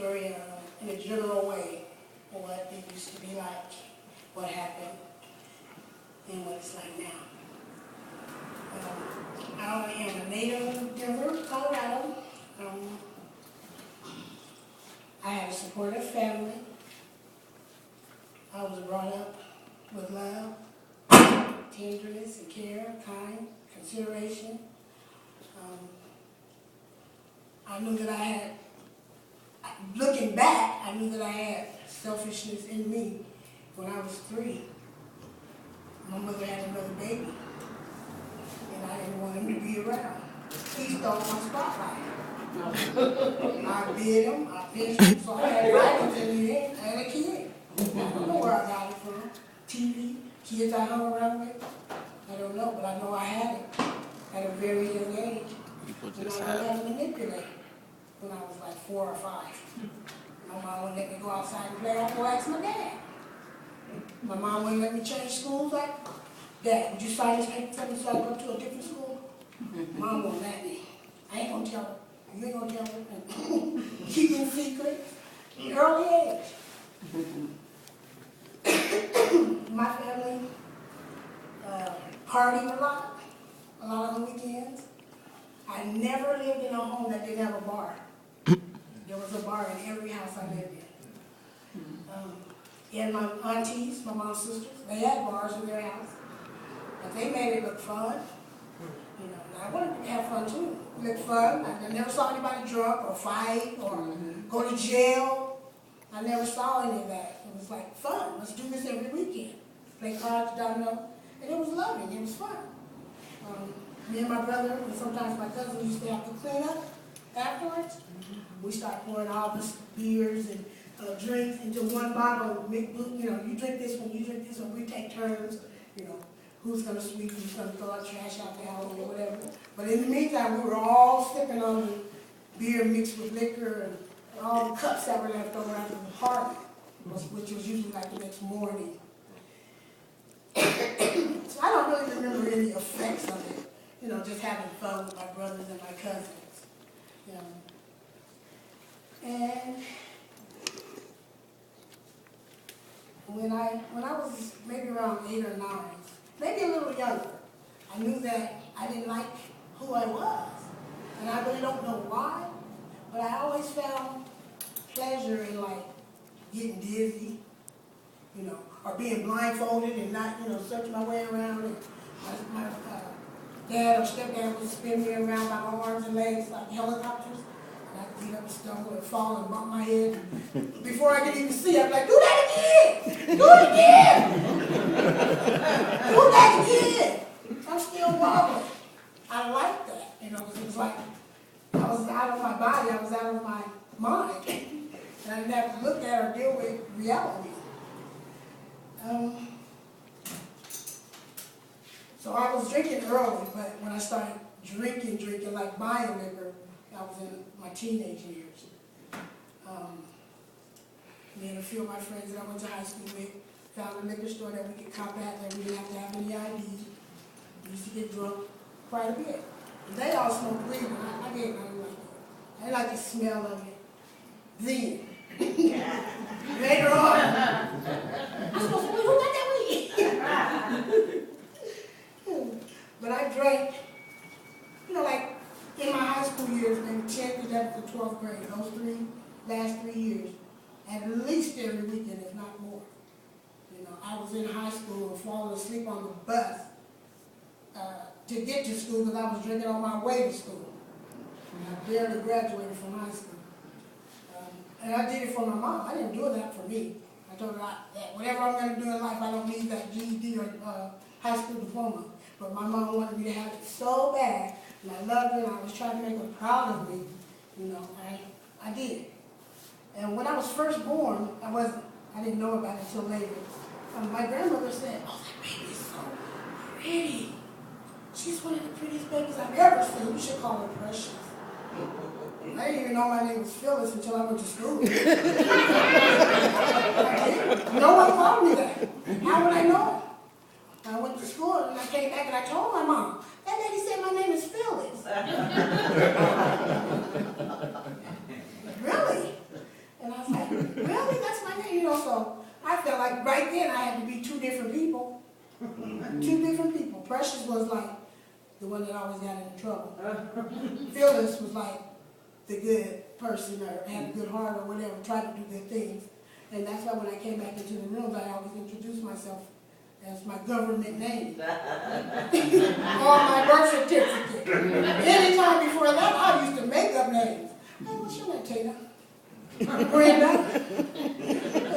story in a general way of what it used to be like, what happened, and what it's like now. I am a native of Denver, Colorado. I have a supportive family. I was brought up with love, tenderness, and care, kind, consideration. I knew that I had, looking back, I knew that I had selfishness in me when I was 3. My mother had another baby, and I didn't want him to be around. He stole my spotlight. I bid him, I pinched him, so I had writings in the end. I had a kid. I don't know where I got it from. TV, kids I hung around with. I don't know, but I know I had it at a very young age. And I learned how to manipulate when I was like 4 or 5. My mom wouldn't let me go outside and play. I go ask my dad. My mom wouldn't let me change schools. Like, Dad, would you sign this paper for me so I go to a different school? Mom won't let me. I ain't gonna tell her. You ain't gonna tell her. Keeping secrets. Early age. My family partied a lot of the weekends. I never lived in a home that didn't have a bar. There was a bar in every house I lived in. And my aunties, my mom's sisters, they had bars in their house. But they made it look fun. You know, and I wanted to have fun too. Look fun. I never saw anybody drunk or fight or go to jail. I never saw any of that. It was like fun. Let's do this every weekend. Play cards, domino. And it was loving. It was fun. Me and my brother, and sometimes my cousin, used to have to clean up afterwards. We start pouring all the beers and drinks into one bottle. You know, you drink this one, you drink this one. We take turns. You know, who's gonna sweep, who's gonna throw our trash out the alley or whatever. But in the meantime, we were all sipping on the beer mixed with liquor and all the cups that were left over after the party, which was usually like the next morning. So I don't really remember any effects of it. You know, just having fun with my brothers and my cousins. You know. And when I was maybe around 8 or 9, maybe a little younger, I knew that I didn't like who I was. And I really don't know why, but I always found pleasure in like getting dizzy, you know, or being blindfolded and not, you know, searching my way around. And my dad or stepdad would spin me around by my arms and legs like helicopters. And I'd get up and stumble and fall and bump my head. Before I could even see, I'd be like, do that again! Do it again! Do that again! I'm still wobbling. I like that, you know, because it was like, I was out of my body, I was out of my mind. And I didn't have to look at or deal with reality. So I was drinking early, but when I started drinking, like buying liquor, I was in my teenage years. Me and a few of my friends that I went to high school with found a liquor store that we could cop at that we didn't have to have any ID. We used to get drunk quite a bit. And they all smoked weed, and I didn't like it. I didn't like the smell of it then. Later on, I was supposed to who got that weed? But I drank, you know, like in my high school years, maybe 10th, 11th, and 12th grade, those last 3 years, at least every weekend, if not more. You know, I was in high school and falling asleep on the bus to get to school because I was drinking on my way to school. And I barely graduated from high school. And I did it for my mom. I didn't do that for me. I told her that whatever I'm going to do in life, I don't need that GED or high school diploma. But my mom wanted me to have it so bad, and I loved her, and I was trying to make her proud of me. You know, I did. And when I was first born, I didn't know about it until later. My grandmother said, "Oh, that baby is so pretty. She's one of the prettiest babies I've ever seen. You should call her Precious." I didn't even know my name was Phyllis until I went to school. No one called me that. How would I know? I went to school and I came back and I told my mom, "That lady said my name is Phyllis." Really? like right then I had to be two different people. Two different people. Precious was like the one that always got into trouble. Phyllis was like the good person or had a good heart or whatever, tried to do good things. And that's why when I came back into the rooms, I always introduced myself as my government name on my birth certificate. Anytime before that, I used to make up names. Hey, what's your name, Tina? Brenda?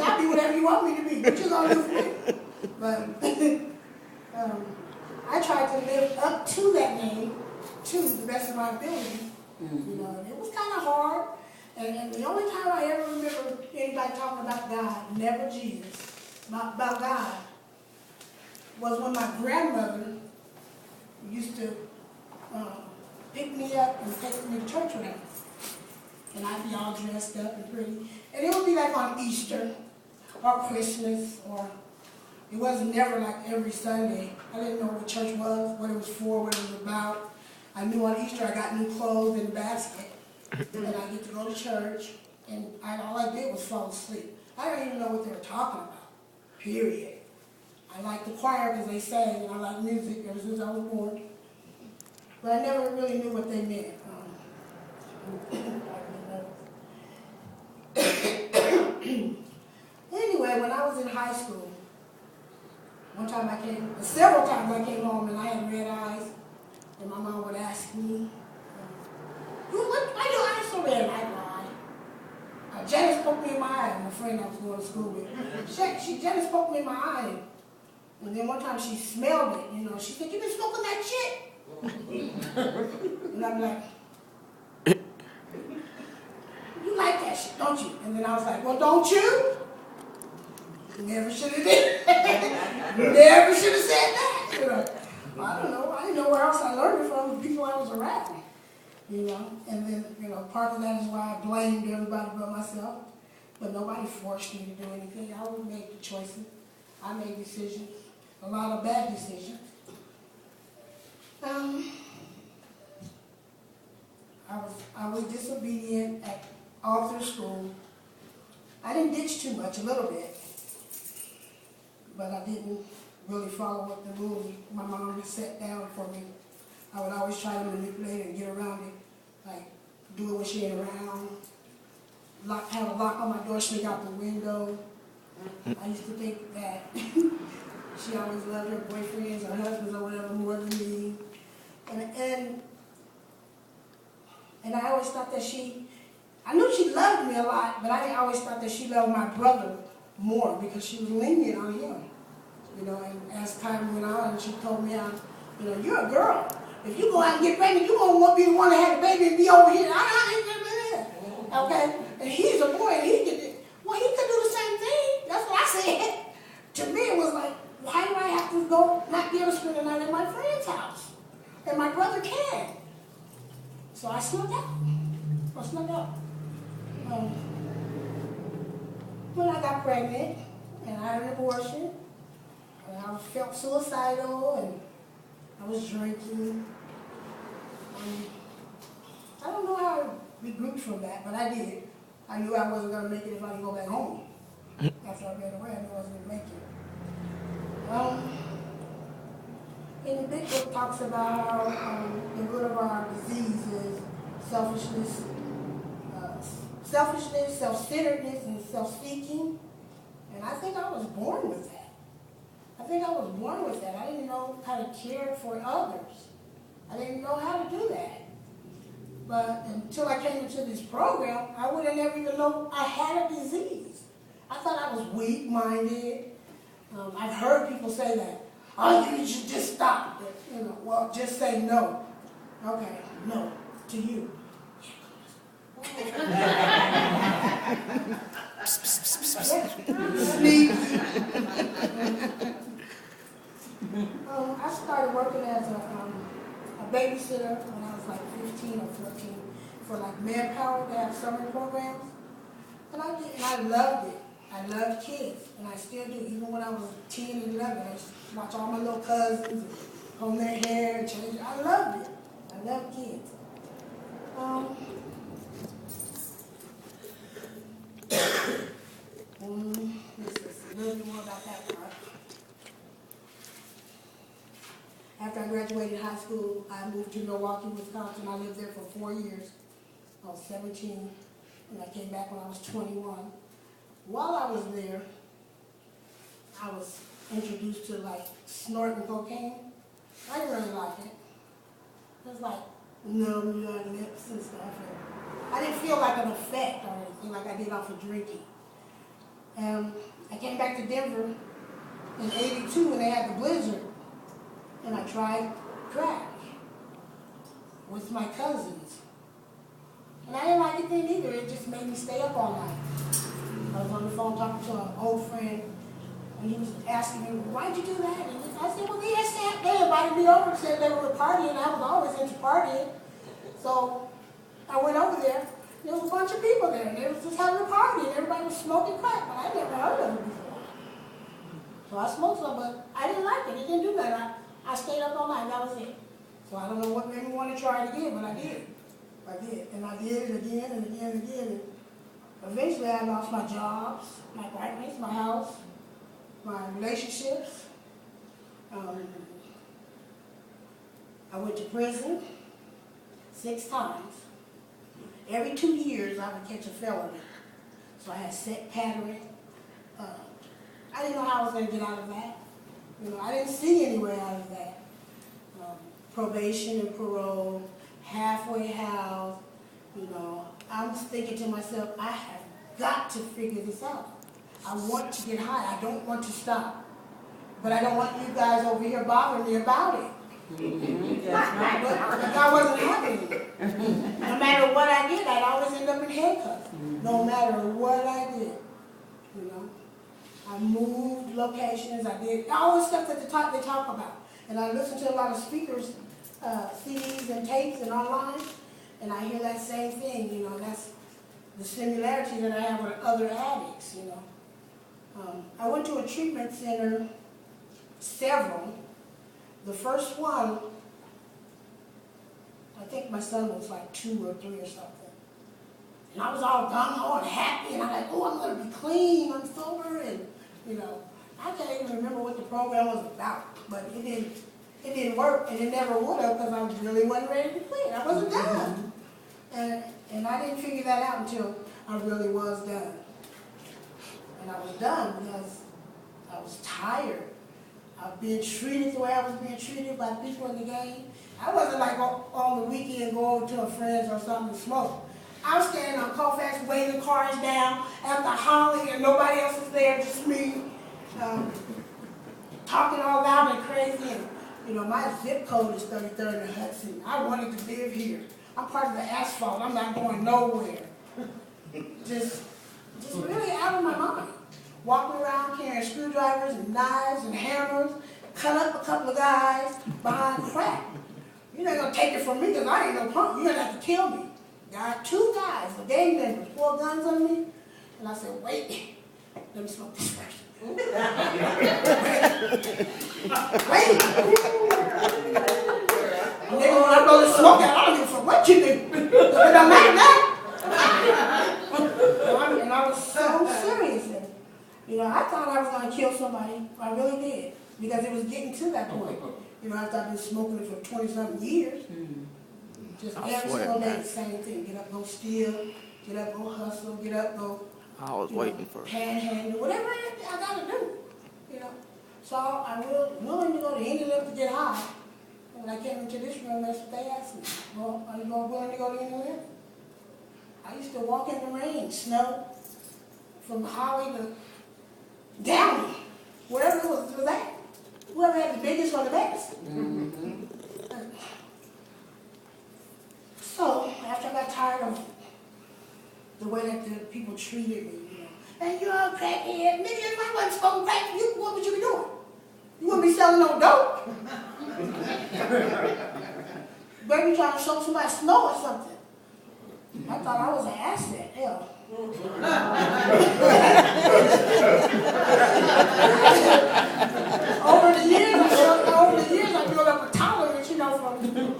I'll be whatever you want me to be. What you gonna do for me? But I tried to live up to that name to the best of my ability. You know, and it was kind of hard. And the only time I ever remember anybody talking about God, never Jesus, about God, was when my grandmother used to pick me up and take me to church with her. And I'd be all dressed up and pretty. And it would be like on Easter or Christmas, or it wasn't never like every Sunday. I didn't know what church was, what it was for, what it was about. I knew on Easter I got new clothes in a basket. And I get to go to church, and all I did was fall asleep. I didn't even know what they were talking about, period. I liked the choir because they sang, and I liked music ever since I was born. But I never really knew what they meant. Anyway, when I was in high school, several times I came home and I had red eyes, and my mom would ask me, why do I have so red? I lied. Janice poked me in my eye, my friend I was going to school with. Janice poked me in my eye, and then one time she smelled it, you know. She said, "You been smoking that shit?" And I'm like, "You like that shit, don't you?" And then I was like, "Well, don't you?" Never should have did. Never should have said that. You know, I don't know. I didn't know where else I learned it from, the people I was around. You know, and then, you know, part of that is why I blamed everybody but myself. But nobody forced me to do anything. I would make the choices. I made decisions, a lot of bad decisions. I was disobedient all through school. I didn't ditch too much, a little bit. But I didn't really follow what the rules my mom had set down for me. I would always try to manipulate it and get around it. Like, do it when she ain't around. Have a lock on my door, sneak out the window. I used to think that she always loved her boyfriends or husbands or whatever more than me. And I always thought that I knew she loved me a lot, but I always thought that she loved my brother more because she was lenient on him. You know, and as time went on, she told me, you know, you're a girl. If you go out and get pregnant, you're going to be the one to have the baby and be over here. Okay? And he's a boy, and he could do the same thing. That's what I said. To me, it was like, why do I have to go not be able to spend the night at my friend's house? And my brother can. So I snuck out. When I got pregnant, and I had an abortion, and I felt suicidal, and I was drinking. I don't know how I regrouped from that, but I did. I knew I wasn't going to make it if I didn't go back home. After I ran away, I knew I wasn't going to make it. In the big book talks about how the root of our disease is selfishness, self-centeredness, and self-seeking. And I think I was born with that. I didn't know how to care for others. I didn't know how to do that. But until I came into this program, I would have never even known I had a disease. I thought I was weak-minded. I've heard people say that. Oh, you should just stop. You know, well, just say no. Okay, no, to you. Sneak. I started working as a babysitter when I was like 15 or 14 for like Manpower. They have summer programs. And I loved it. I loved kids, and I still do. Even when I was 10 and 11, I used to watch all my little cousins and comb their hair and change. I loved it. I loved kids. This is a little bit more about high school, I moved to Milwaukee, Wisconsin. I lived there for 4 years. I was 17, and I came back when I was 21. While I was there, I was introduced to like snorting cocaine. I didn't really like it. It was like numb your lips and stuff. And I didn't feel like an effect or anything like I did off of drinking. I came back to Denver in '82 when they had the blizzard, and I tried crack with my cousins. And I didn't like it then either. It just made me stay up all night. I was on the phone talking to an old friend, and he was asking me, why'd you do that? And I said, well, they invited me over and said they were partying, and I was always into partying. So I went over there. There was a bunch of people there, and they was just having a party, and everybody was smoking crack, but I never heard of it before. So I smoked some, but I didn't like it. It didn't do that. I stayed up all night, that was it. So I don't know what made me want to try it again, but I did. I did, and I did it again and again and again. And eventually I lost my jobs, my apartments, my house, my relationships. I went to prison 6 times. Every 2 years I would catch a felony. So I had set pattern. I didn't know how I was going to get out of that. You know, I didn't see any way out of that. Probation and parole, halfway house, you know. I was thinking to myself, I have got to figure this out. I want to get high. I don't want to stop. But I don't want you guys over here bothering me about it. But that wasn't happening. No matter what I did, I'd always end up in handcuffs. No matter what I did, you know. I moved locations, I did all the stuff that they talk about. And I listened to a lot of speakers, CDs and tapes and online, and I hear that same thing, you know, that's the similarity that I have with other addicts, you know. I went to a treatment center, several. The first one, I think my son was like 2 or 3 or something. And I was all gung-ho and happy, and I'm like, oh, I'm going to be clean, I'm sober, and, you know, I can't even remember what the program was about, but it didn't work, and it never would have, because I really wasn't ready to quit. I wasn't done. And I didn't figure that out until I really was done. And I was done because I was tired of being treated the way I was being treated by people in the game. I wasn't like on the weekend go over to a friend's or something to smoke. I was standing on Colfax waving cars down after Holly and nobody else was there, just me, talking all loud and crazy. And, you know, my zip code is 33rd and Hudson. I wanted to live here. I'm part of the asphalt. I'm not going nowhere. Just really out of my mind. Walking around carrying screwdrivers and knives and hammers, cut up a couple of guys behind crack. You're not going to take it from me because I ain't no punk. You're going to have to kill me. Got 2 guys, the gang members, 4 guns on me. And I said, wait, let me smoke this first. Wait. And then when I go to smoke it, I don't give a fuck what you do. It don't matter now. And I was so serious. And, you know, I thought I was going to kill somebody. I really did. Because it was getting to that point. You know, after I've been smoking it for 20-something years. Just every single day, the same thing. Get up, go steal. Get up, go hustle. Get up, go. I was waiting for panhandle, whatever I gotta do. You know. So I was willing to go to any length to get high. And when I came into this room, that's what they asked me. Well, are you willing to go to any length? I used to walk in the rain, snow, from Holly to Downey, wherever it was at. Whoever had the biggest or the best. So, after I got tired of the way that the people treated me, you know, and you're a crackhead, nigga, if I wasn't smoking crack, what would you be doing? You wouldn't be selling no dope. Baby trying to show somebody snow or something. I thought I was an asset, hell. Over the years, I built up a tolerance, you know,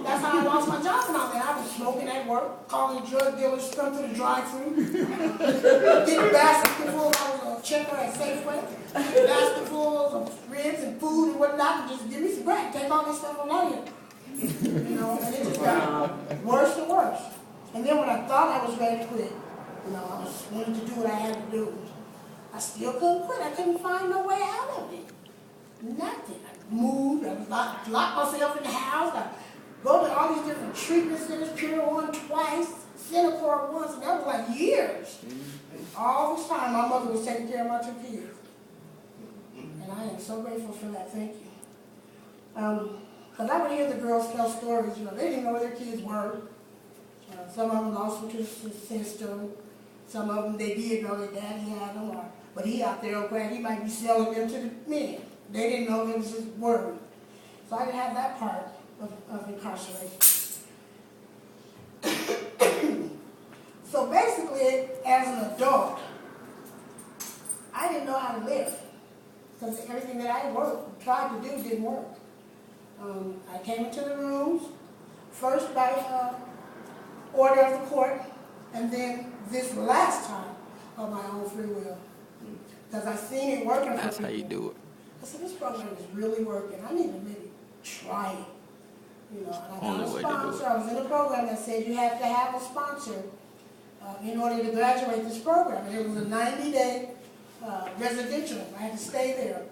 that's how I lost my job and all that. I was smoking at work, calling drug dealers, come to the drive-thru, getting basketfuls. I was a checker at Safeway, basketfuls of ribs and food and whatnot, and just give me some crack, take all this stuff from out here. know, and it just got worse and worse. And then when I thought I was ready to quit, you know, I was wanting to do what I had to do, I still couldn't quit. I couldn't find no way out of it. Nothing. I moved, I locked myself in the house, I go to all these different treatment centers, Pure One twice, Centerport once, and that was like years. And all this time, my mother was taking care of my 2 kids. And I am so grateful for that. Thank you. Because I would hear the girls tell stories, you know, they didn't know where their kids were. Some of them lost them to his sister. Some of them, they did know their daddy had them, but he out there, he might be selling them to the men. They didn't know it was his word. So I didn't have that part of incarceration. So basically, as an adult, I didn't know how to live. Because everything that I tried to do didn't work. I came into the rooms, first by order of the court, and then this last time of my own free will. Because I seen it working for people. That's how you do it. I said, this program is really working. I need to maybe try it. You know, and I got a sponsor. I was in a program that said you have to have a sponsor in order to graduate this program. And it was a 90-day residential. I had to stay there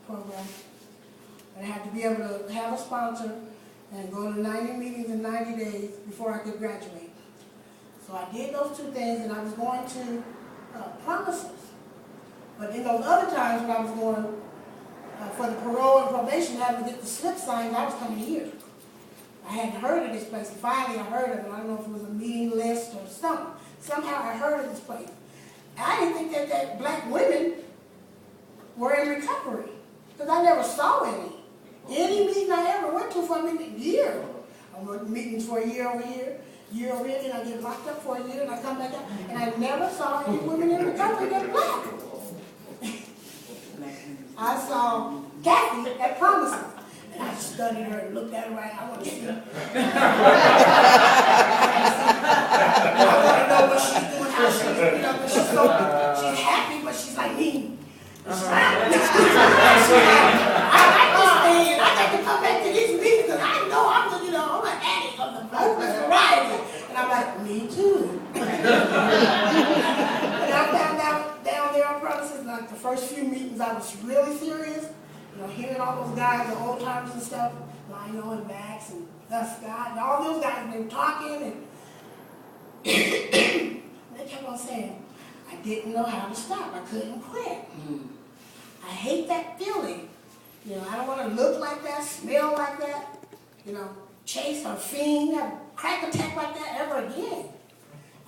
program. And I had to be able to have a sponsor and go to 90 meetings in 90 days before I could graduate. So I did those 2 things, and I was going to promises. But in those other times when I was going for the parole and probation, having to get the slip signs, I was coming here. I hadn't heard of this place. Finally, I heard of it. I don't know if it was a meeting list or something. Somehow I heard of this place. And I didn't think that black women were in recovery, because I never saw any. Any meeting I ever went to for a year. I went to meetings for a year over here, then I get locked up for a year, and I come back out, and I never saw any women in recovery that black. I saw Kathy at Promises, and I studied her and looked at her right. I want to see her. I want to know what she's doing, how she's, you know, but she's happy, but she's like me. I got to come back to these meetings, and I know I'm an addict of the hopeless variety. And I'm like, me too. And I found out down there on Promises, like the first few meetings, I was really serious. You know, hearing all those guys, the old timers and stuff, Lionel and Max and Gus Scott, and all those guys, they were talking, and they kept on saying, I didn't know how to stop. I couldn't quit. I hate that feeling. You know, I don't want to look like that, smell like that, you know, chase or fiend, have a crack attack like that ever again.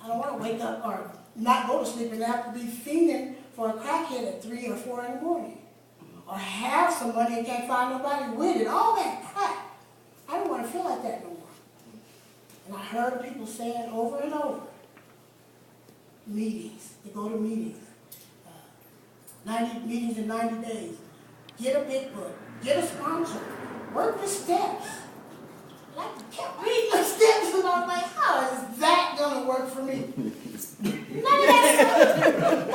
I don't want to wake up or not go to sleep and have to be fiending for a crackhead at 3 or 4 in the morning. Or have some money and can't find nobody with it. All that crap. I don't want to feel like that no more. And I heard people saying over and over, meetings, they go to meetings, 90 meetings in 90 days, get a big book, get a sponsor, work the steps. And I kept reading the steps, and I was like, how is that going to work for me? None of that got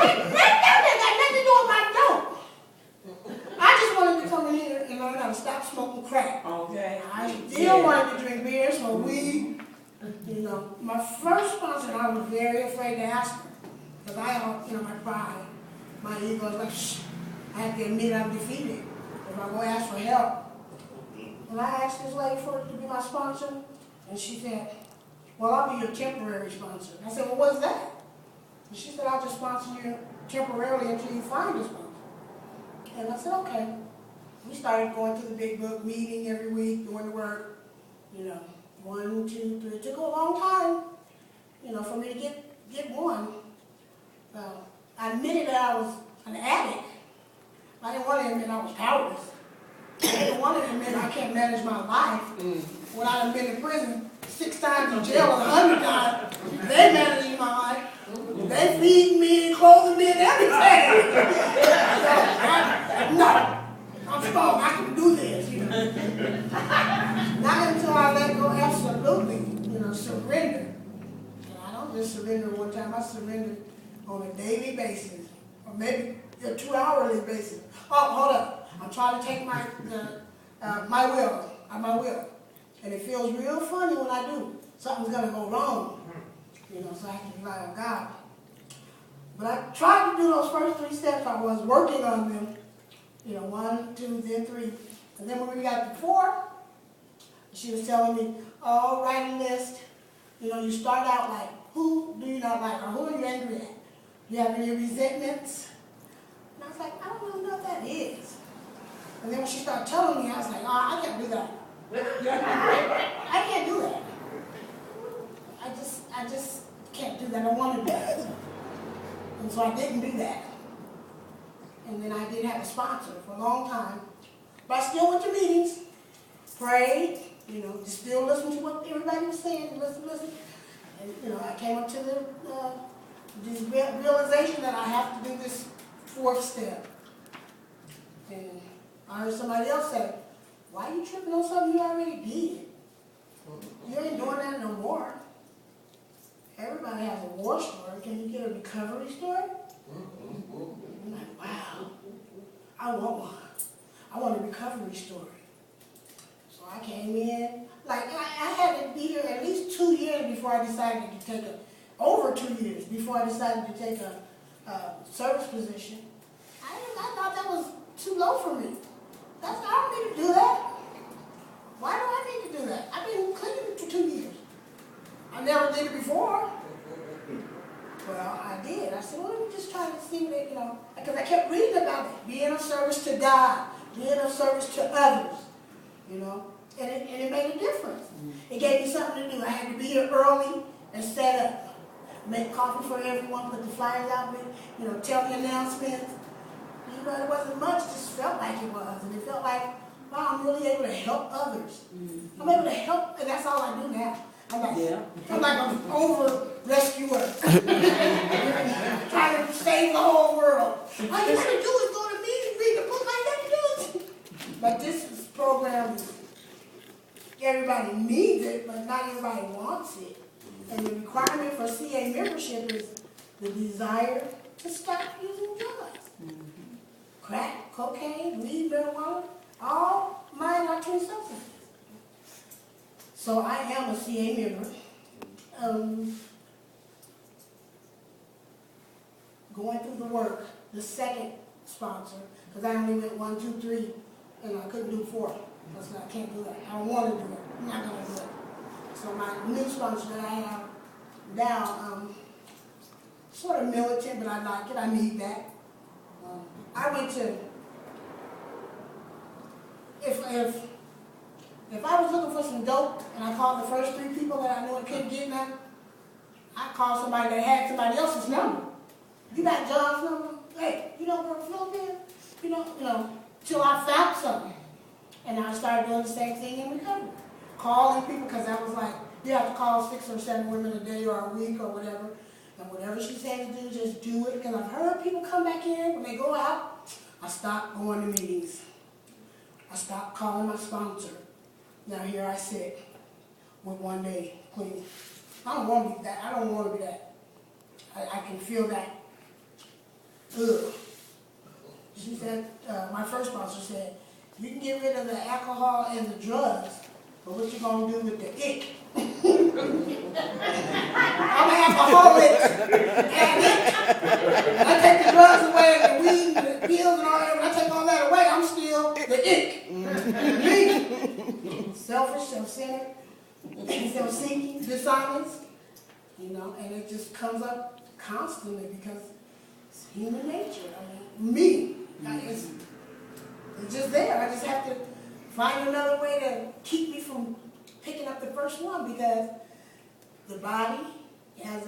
nothing to do with my dope. I just wanted to come in here and learn how to stop smoking crack. Okay. I still wanted to drink beer, smoke weed. You know, my first sponsor, I was very afraid to ask her. Because I have, you know, my pride, my ego is like, shh. I have to admit I'm defeated if I go ask for help. And I asked this lady to be my sponsor, and she said, well, I'll be your temporary sponsor. I said, well, what's that? And she said, I'll just sponsor you temporarily until you find a sponsor. And I said, okay. We started going to the big book, meeting every week, doing the work, you know, 1, 2, 3. It took a long time, you know, for me to get one. I admitted that I was an addict. I didn't want to admit I was powerless. I didn't want to admit I can't manage my life without I've been in prison 6 times, in jail 100 times. They manage my life. They feed me and clothe me and everything. No, I'm strong. I can do this. You know. Not until I let go, absolutely. You know, surrender. And I don't just surrender one time. I surrender on a daily basis, or maybe a 2-hourly basis. Oh, hold up. I'm trying to take my will, And it feels real funny when I do. Something's going to go wrong. So I have to rely on God. But I tried to do those first 3 steps. I was working on them. 1, 2, then 3. And then when we got to 4, she was telling me, oh, write a list. You start out like, who do you not like, or who are you angry at? Do you have any resentments? And I was like, I don't really know what that is. And then when she started telling me, I was like, oh, I can't do that. I can't do that. I just can't do that. I want to do that. And so I didn't do that. And then I didn't have a sponsor for a long time. But I still went to meetings, prayed, still listened to what everybody was saying, listen. And, I came up to this realization that I have to do this 4th step. And I heard somebody else say, why are you tripping on something you already did? You ain't doing that no more. Everybody has a war story. Can you get a recovery story? I'm like, wow, I want one. I want a recovery story. So I came in, like I had to be here at least 2 years before I decided to take over 2 years before I decided to take a service position. I thought that was too low for me. I don't need to do that. Why do I need to do that? I've been clean for 2 years. I never did it before. Well, I did. I said, well, let me just try to see what, because I kept reading about it. Being of service to God, being of service to others, and it made a difference. It gave me something to do. I had to be here early and set up. Make coffee for everyone, put the flyers out with, tell the announcements. It wasn't much, it just felt like it was. And it felt like, wow, I'm really able to help others. I'm able to help, and that's all I do now. I'm like an over-rescuer. Trying to save the whole world. All you got to do is go to meetings, read the book, all you got to do is. But this program, everybody needs it, but not everybody wants it. And the requirement for CA membership is the desire to stop using drugs. Crack, cocaine, weed, marijuana, all mind-altering substances. So I am a CA member. Going through the work, the second sponsor, because I only went 1, 2, 3, and I couldn't do 4. I can't do that. I don't want to do it. I'm not going to do it. So my new sponsor that I have now, sort of militant, but I like it. I need that. I went to, if I was looking for some dope and I called the first 3 people that I knew and couldn't get none, I called somebody that had somebody else's number. You got John's number? Hey, you know where Phil is? Till I found something. And I started doing the same thing in recovery. Calling people, because I was like, you have to call 6 or 7 women a day or a week or whatever. And whatever she said to do, just do it. Because I've heard people come back in, when they go out, I stopped going to meetings. I stopped calling my sponsor. Now here I sit with 1 day clean. I don't want to be that. I don't want to be that. I can feel that. Ugh. She said, my first sponsor said, you can get rid of the alcohol and the drugs, but what you gonna do with the ick? I'm an alcoholic and ick. I take the drugs away, and the weed, and the pills, and all that. When I take all that away, I'm still the ick. Me. Selfish, self-centered, self-seeking, dishonest, and it just comes up constantly because it's human nature. I mean, me. It's just there. I just have to find another way to keep me from picking up the first one, because the body has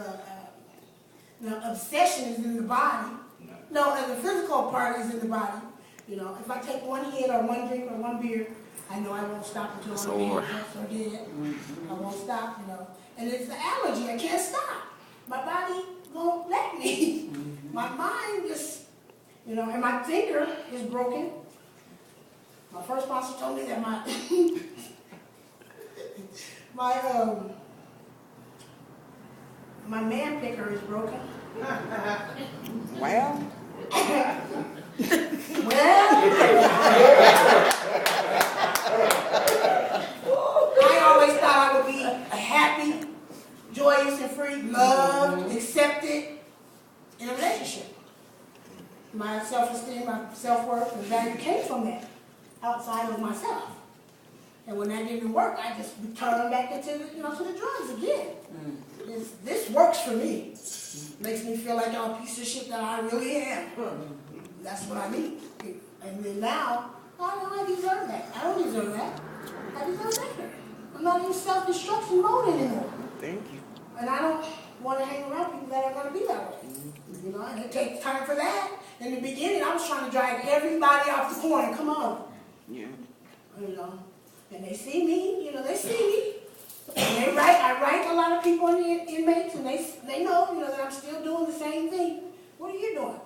obsession is in the body. No, and the physical part is in the body. If I take 1 hit or 1 drink or 1 beer, I know I won't stop until I'm dead or dead. I won't stop, And it's the allergy. I can't stop. My body won't let me. My mind just, and my thinker is broken. My first sponsor told me that my man picker is broken. Well. I my self-esteem, my self-worth, and value came from that, outside of myself. And when that didn't work, I just returned back into the, to the drugs again. This works for me. Makes me feel like I'm a piece of shit that I really am. That's what I need. And then now, I deserve that. I don't deserve that. I deserve better. I'm not in self-destruction mode anymore. Thank you. And I don't want to hang around people that are going to be that way. And it takes time for that. In the beginning, I was trying to drag everybody off the corner. Come on. Yeah. And they see me, they see me. And I write a lot of people in the inmates, and they know, that I'm still doing the same thing. What are you doing?